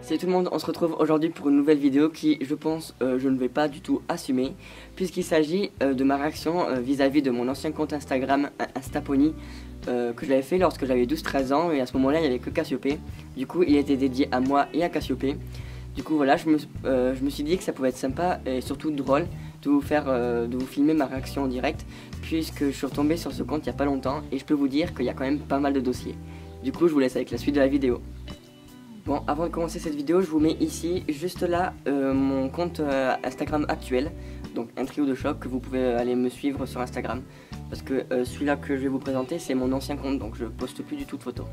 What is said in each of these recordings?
Salut tout le monde, on se retrouve aujourd'hui pour une nouvelle vidéo qui, je pense, je ne vais pas du tout assumer, puisqu'il s'agit de ma réaction vis-à-vis de mon ancien compte Instagram, Instapony, que j'avais fait lorsque j'avais 12-13 ans, et à ce moment-là, il n'y avait que Cassiopée. Du coup, il était dédié à moi et à Cassiopée. Du coup, voilà, je me suis dit que ça pouvait être sympa et surtout drôle de vous filmer ma réaction en direct, puisque je suis retombé sur ce compte il n'y a pas longtemps, et je peux vous dire qu'il y a quand même pas mal de dossiers. Du coup, je vous laisse avec la suite de la vidéo. Bon, avant de commencer cette vidéo, je vous mets ici, juste là, mon compte Instagram actuel, donc un trio de choc, que vous pouvez aller me suivre sur Instagram, parce que celui-là que je vais vous présenter, c'est mon ancien compte, donc je poste plus du tout de photos.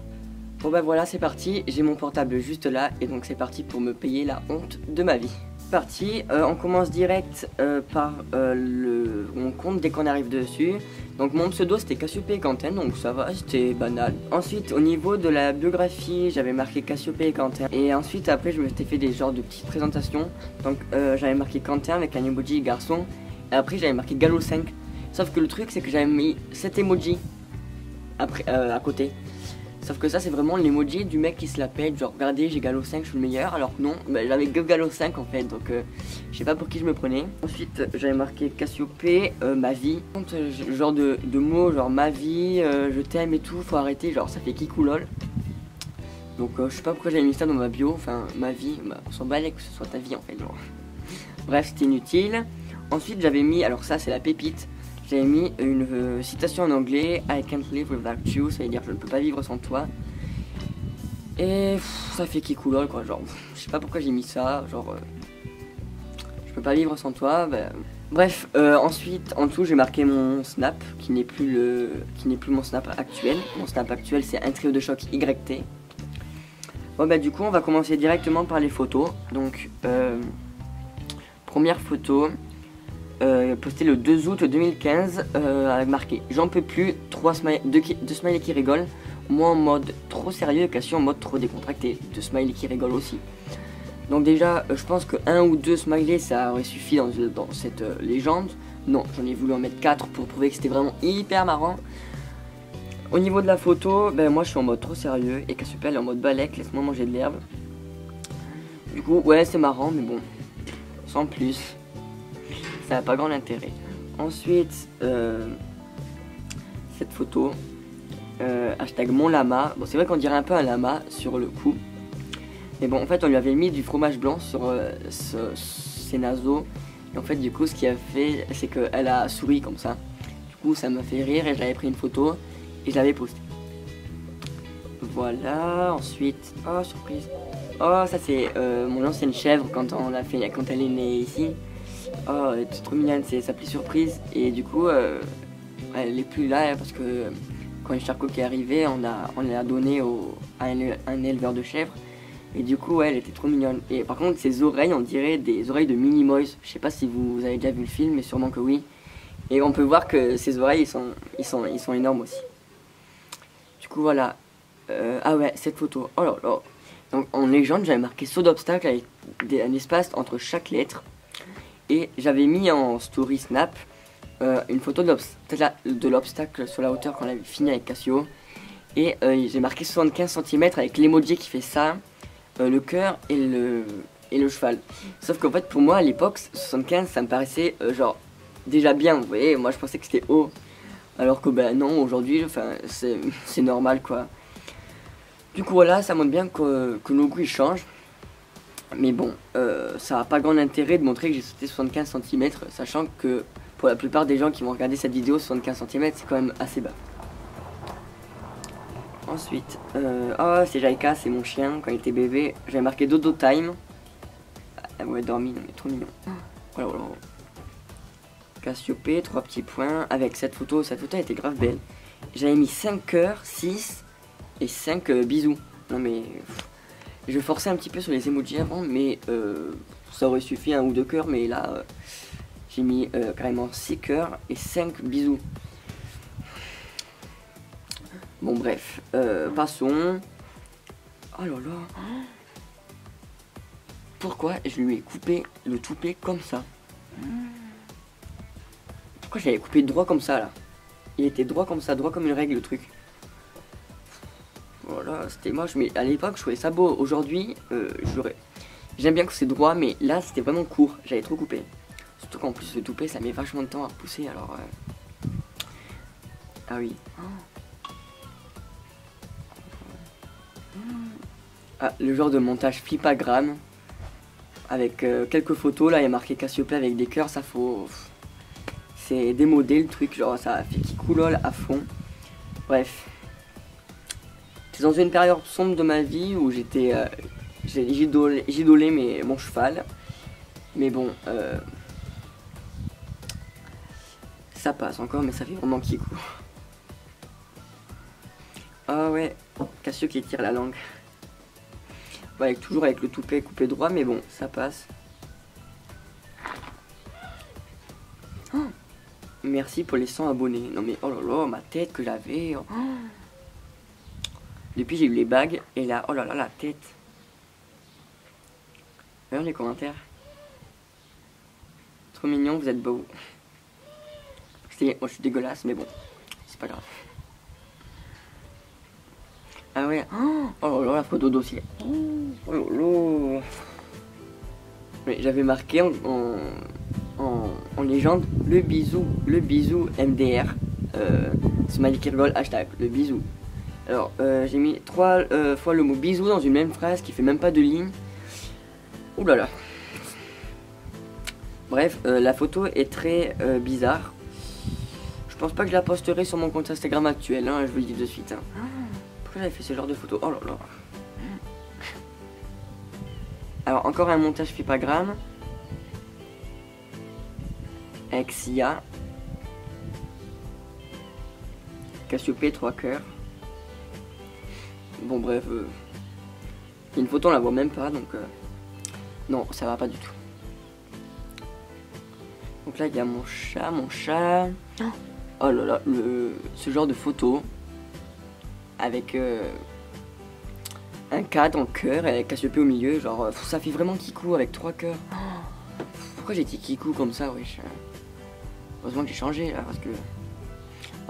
Bon bah voilà, c'est parti, j'ai mon portable juste là, et donc c'est parti pour me payer la honte de ma vie. C'est parti, on commence direct par mon compte dès qu'on arrive dessus. Donc mon pseudo c'était Cassiopée Quentin, donc ça va, c'était banal. Ensuite au niveau de la biographie, j'avais marqué Cassiopée Quentin. Et ensuite après je me suis fait des genres de petites présentations. Donc j'avais marqué Quentin avec un emoji garçon. Et après j'avais marqué Gallo 5. Sauf que le truc c'est que j'avais mis cet emoji après, à côté. Sauf que ça c'est vraiment l'emoji du mec qui se la pète, genre regardez j'ai Gallo 5, je suis le meilleur, alors que non, bah, j'avais que Gallo 5 en fait, donc je sais pas pour qui je me prenais. Ensuite j'avais marqué Cassiopée, ma vie, genre de mots genre ma vie, je t'aime et tout, faut arrêter, genre ça fait kikou lol. Donc je sais pas pourquoi j'avais mis ça dans ma bio, enfin ma vie, bah, on s'en balait que ce soit ta vie en fait, genre. Bref c'était inutile. Ensuite j'avais mis, alors ça c'est la pépite. J'avais mis une citation en anglais, I can't live without you, ça veut dire je ne peux pas vivre sans toi. Et ça fait kikou lol quoi, genre je sais pas pourquoi j'ai mis ça, genre je peux pas vivre sans toi. Bah. Bref, ensuite en dessous j'ai marqué mon snap qui n'est plus mon snap actuel. Mon snap actuel c'est un trio de choc YT. Bon bah du coup on va commencer directement par les photos. Donc première photo. Posté le 2 août 2015 avec marqué j'en peux plus, deux smileys qui rigolent, moi en mode trop sérieux et Cassio en mode trop décontracté, deux smileys qui rigolent aussi. Donc déjà je pense que un ou deux smileys ça aurait suffi dans cette légende. Non, j'en ai voulu en mettre 4 pour prouver que c'était vraiment hyper marrant. Au niveau de la photo, ben moi je suis en mode trop sérieux et Cassio elle est en mode balèque, laisse-moi manger de l'herbe. Du coup ouais c'est marrant mais bon, sans plus. Ça n'a pas grand intérêt. Ensuite, cette photo, hashtag mon lama. Bon, c'est vrai qu'on dirait un peu un lama sur le coup. Mais bon, en fait, on lui avait mis du fromage blanc sur ses naseaux. Et en fait, du coup, ce qu'il a fait, c'est qu'elle a souri comme ça. Du coup, ça m'a fait rire et j'avais pris une photo et je l'avais postée. Voilà, ensuite, oh, surprise. Oh, ça c'est mon ancienne chèvre quand elle est née ici. Oh, elle est trop mignonne, c'est s'appelait Surprise. Et du coup, elle est plus là parce que quand une charcot qui est arrivé, on l'a donné à un éleveur de chèvres. Et du coup, ouais, elle était trop mignonne. Et par contre, ses oreilles, on dirait des oreilles de Minimoys. Je sais pas si vous avez déjà vu le film, mais sûrement que oui. Et on peut voir que ses oreilles, ils sont énormes aussi. Du coup, voilà. Ah ouais, cette photo. Oh là là. Donc en légende, j'avais marqué saut d'obstacle avec un espace entre chaque lettre. Et j'avais mis en story snap une photo de l'obstacle sur la hauteur qu'on avait fini avec Cassio. Et j'ai marqué 75 cm avec l'emoji qui fait ça, le cœur et le cheval. Sauf qu'en fait pour moi à l'époque 75 ça me paraissait genre déjà bien, vous voyez, moi je pensais que c'était haut. Alors que ben non, aujourd'hui c'est normal quoi. Du coup voilà, ça montre bien que nos goûts ils changent. Mais bon, ça n'a pas grand intérêt de montrer que j'ai sauté 75 cm, sachant que pour la plupart des gens qui vont regarder cette vidéo, 75 cm c'est quand même assez bas. Ensuite, oh c'est Jaika, c'est mon chien, quand il était bébé, j'avais marqué Dodo Time. Elle m'avait dormi, non mais trop mignon. Voilà, voilà. Cassiopée, 3 petits points, avec cette photo elle était grave belle. J'avais mis 5 cœurs, 6 et 5 bisous. Non mais... Je forçais un petit peu sur les emojis avant, mais ça aurait suffi un ou deux cœurs, mais là j'ai mis carrément 6 cœurs et 5 bisous. Bon bref, passons. Oh là là. Pourquoi je lui ai coupé le toupet comme ça? Pourquoi j'avais coupé droit comme ça là? Il était droit comme ça, droit comme une règle le truc. Voilà. là, c'était moche, mais à l'époque je trouvais ça beau. Aujourd'hui, j'aime bien que c'est droit, mais là c'était vraiment court, j'avais trop coupé. Surtout qu'en plus le toupet ça met vachement de temps à pousser, alors... Ah oui. Ah, le genre de montage flipagram. Avec quelques photos, là il y a marqué Cassiope avec des cœurs, ça faut... C'est démodé le truc, genre ça fait qui coulole à fond. Bref. C'est dans une période sombre de ma vie où j'idolais mon cheval. Mais bon, ça passe encore, mais ça fait vraiment kikou. Ah ouais, Cassio qui tire la langue. Ouais, toujours avec le toupet coupé droit, mais bon, ça passe. Oh, merci pour les 100 abonnés. Non mais oh là là, ma tête que j'avais. Oh. Depuis j'ai eu les bagues, et là, oh là là, la tête. Regarde les commentaires. Trop mignon, vous êtes beau. Moi je suis dégueulasse, mais bon, c'est pas grave. Ah ouais, oh là là, la photo de dossier. Oh là là. Mais j'avais marqué en légende le bisou MDR. Smiley qui rigole, hashtag le bisou. Alors j'ai mis 3 fois le mot bisou dans une même phrase qui fait même pas de ligne. Ouh là là. Bref, la photo est très bizarre. Je pense pas que je la posterai sur mon compte Instagram actuel, hein, je vous le dis de suite. Hein. Pourquoi j'avais fait ce genre de photo? Oh là là. Alors encore un montage flipagram. Avec Sia. Cassiope 3 cœurs. Bon bref. Il y a une photo on la voit même pas donc... Non ça va pas du tout. Donc là il y a mon chat. Oh là là, ce genre de photo. Avec un cadre en cœur et avec Cassiope au milieu, genre ça fait vraiment kikou avec 3 cœurs. Pourquoi j'ai dit kikou comme ça, wesh? Heureusement que j'ai changé là parce que...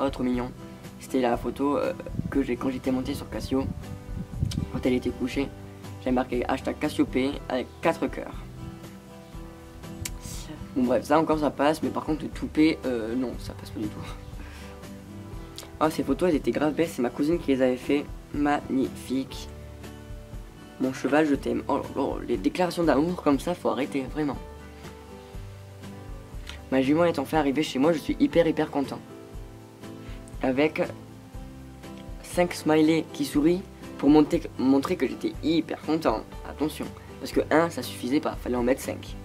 Oh trop mignon. C'était la photo que j'ai quand j'étais monté sur Cassio. Quand elle était couchée. J'avais marqué hashtag Cassiope avec 4 cœurs. Bon bref, ça encore ça passe, mais par contre le toupet, non ça passe pas du tout. Oh ces photos elles étaient grave belles, c'est ma cousine qui les avait fait. Magnifique. Mon cheval je t'aime. Oh là là, les déclarations d'amour comme ça faut arrêter vraiment. Ma jument est enfin arrivée chez moi, je suis hyper content. Avec 5 smileys qui sourient pour montrer que j'étais hyper content. Attention, parce que 1 ça suffisait pas, fallait en mettre 5.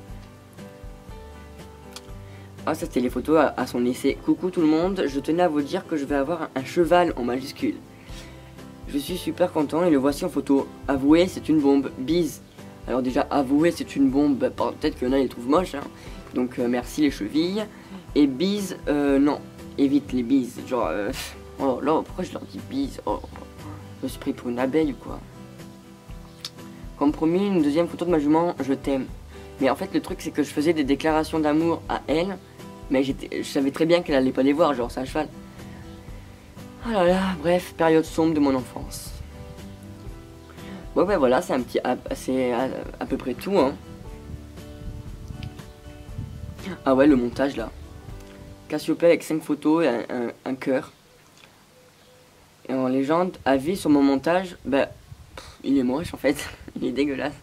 Ah ça c'était les photos à son essai. Coucou tout le monde, je tenais à vous dire que je vais avoir un cheval en majuscule. Je suis super content et le voici en photo. Avouez c'est une bombe, bise. Alors déjà avouez c'est une bombe, bah, peut-être qu'il y en a ils le trouvent moche hein. Donc merci les chevilles. Et bise, non, évite les bises. Genre, oh là pourquoi je leur dis bise? Oh, je me suis pris pour une abeille ou quoi? Comme promis, une deuxième photo de ma jument, je t'aime. Mais en fait le truc c'est que je faisais des déclarations d'amour à elle. Mais je savais très bien qu'elle allait pas les voir, genre c'est un cheval. Oh là là, bref, période sombre de mon enfance. Bon ben voilà, c'est à peu près tout hein. Ah ouais, le montage là. Cassiope avec 5 photos et un cœur. Et en légende, avis sur mon montage, bah il est moche en fait, il est dégueulasse.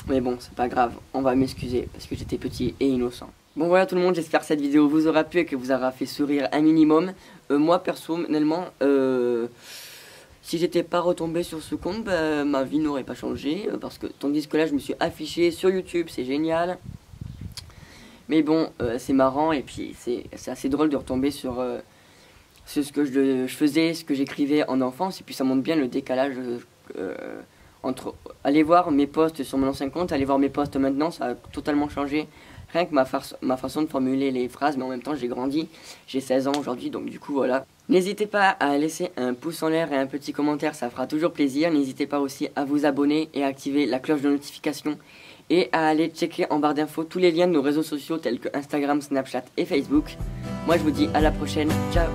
Mais bon, c'est pas grave, on va m'excuser parce que j'étais petit et innocent. Bon voilà tout le monde, j'espère que cette vidéo vous aura plu et que vous aura fait sourire un minimum. Moi personnellement, si j'étais pas retombé sur ce compte, bah, ma vie n'aurait pas changé. Parce que tandis que là je me suis affiché sur YouTube, c'est génial. Mais bon, c'est marrant et puis c'est assez drôle de retomber sur ce que je faisais, ce que j'écrivais en enfance. Et puis ça montre bien le décalage entre aller voir mes posts sur mon ancien compte, aller voir mes posts maintenant, ça a totalement changé. Rien que ma façon de formuler les phrases, mais en même temps j'ai grandi, j'ai 16 ans aujourd'hui, donc du coup voilà. N'hésitez pas à laisser un pouce en l'air et un petit commentaire, ça fera toujours plaisir. N'hésitez pas aussi à vous abonner et à activer la cloche de notification. Et à aller checker en barre d'infos tous les liens de nos réseaux sociaux tels que Instagram, Snapchat et Facebook. Moi je vous dis à la prochaine, ciao.